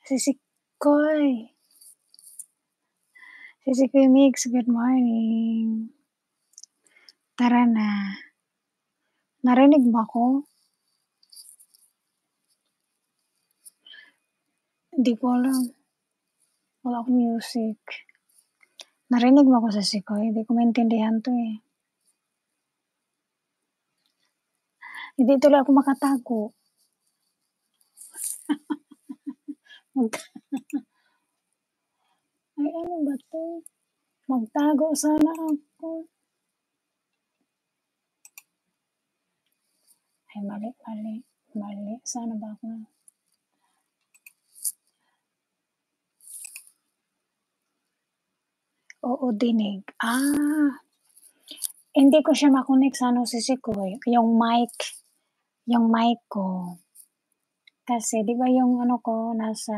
Sisikoy. Sisikoy Mix, good morning. Tara na. Narinig mo ako? Hindi ko alam. Wala akong music. Narinig mo ako, Sisikoy? Hindi ko maintindihan to eh. Hindi tuloy ako makatago. Ay, ano ba to? Magtago sana ako. Ay, mali. Sana ba ako? Oo, dinig. Hindi ko siya makonek sa Sisikoy. Yung mic ko. Kasi, di ba yung ko, nasa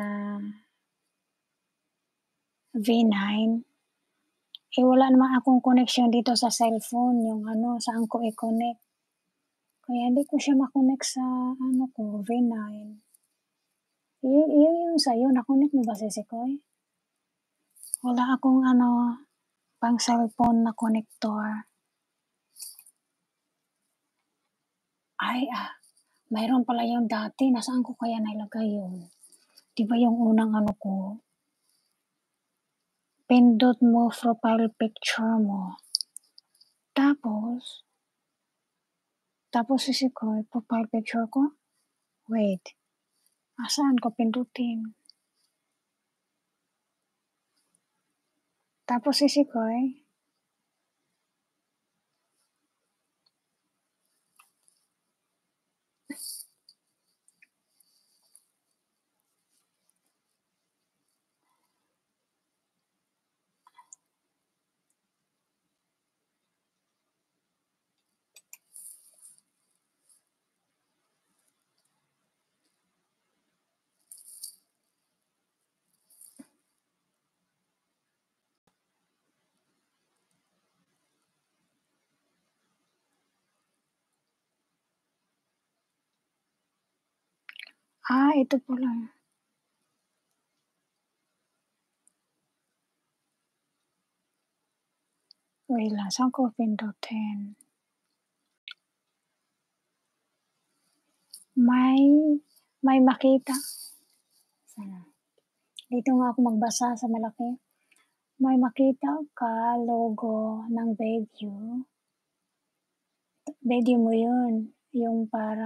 V9? Wala naman akong connection dito sa cellphone, yung saan ko i-connect. Kaya hindi ko siya makonek sa ko, V9. Yun yung sa'yo, nakonek mo ba, Sisikoy? Wala akong pang cellphone na connector. Ay, mayroon pala yung dati. Nasaan ko kaya nailagay yun? Di ba yung unang ko? Pindot mo profile picture mo. Tapos Sisikoy, profile picture ko. Wait. Saan ko pindutin? Tapos Sisikoy. Ito pala. Wait lang, saan ko pindutin? May makita. Sana. Dito nga ako magbasa sa malaki. May makita ka logo ng Bayview. Bayview mo yun. Yung para